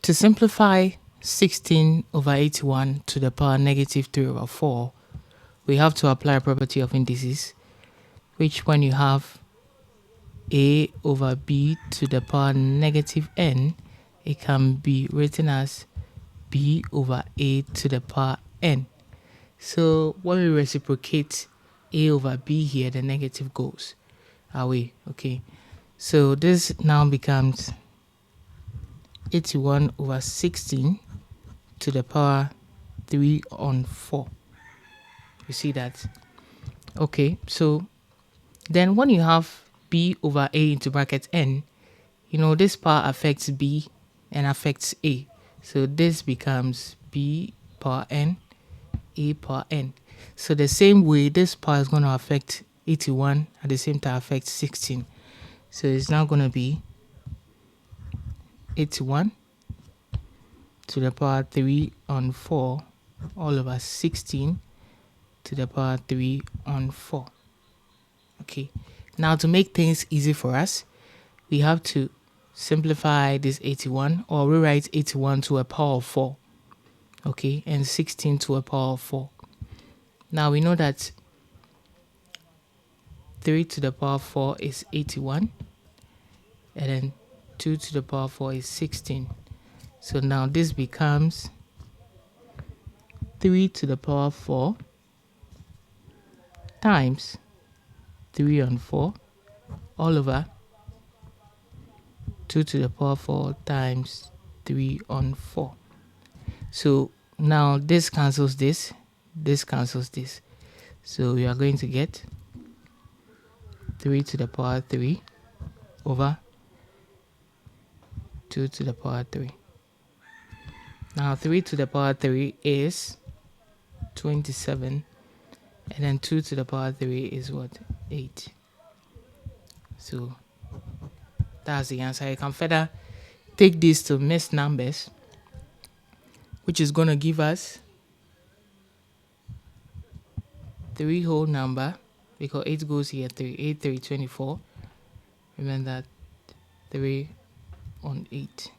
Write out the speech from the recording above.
to simplify 16 over 81 to the power negative 3 over 4, we have to apply a property of indices, which when you have a over b to the power negative n, it can be written as b over a to the power n. So when we reciprocate a over b here, the negative goes away. Okay, so this now becomes 81 over 16 to the power 3 on 4. You see that? Okay, so then when you have b over a into bracket n, you know this power affects b and affects a. So this becomes b power n, a power n. So the same way, this power is going to affect 81 at the same time affect 16. So it's now going to be 81 to the power 3 on 4 all over 16 to the power 3 on 4. Okay, now to make things easy for us, we have to simplify this 81, or rewrite 81 to a power of 4. Okay, and 16 to a power of 4. Now we know that 3 to the power 4 is 81, and then 2 to the power 4 is 16. So now this becomes 3 to the power 4 times 3 on 4 all over 2 to the power 4 times 3 on 4. So now this cancels this cancels this. So we are going to get 3 to the power 3 over 2 to the power 3. Now 3 to the power 3 is 27, and then 2 to the power 3 is what? 8. So that's the answer. You can further take this to mixed numbers, which is going to give us 3 whole number, because 8 goes here, 3, 8, 3, 24. Remember that 3 on 8.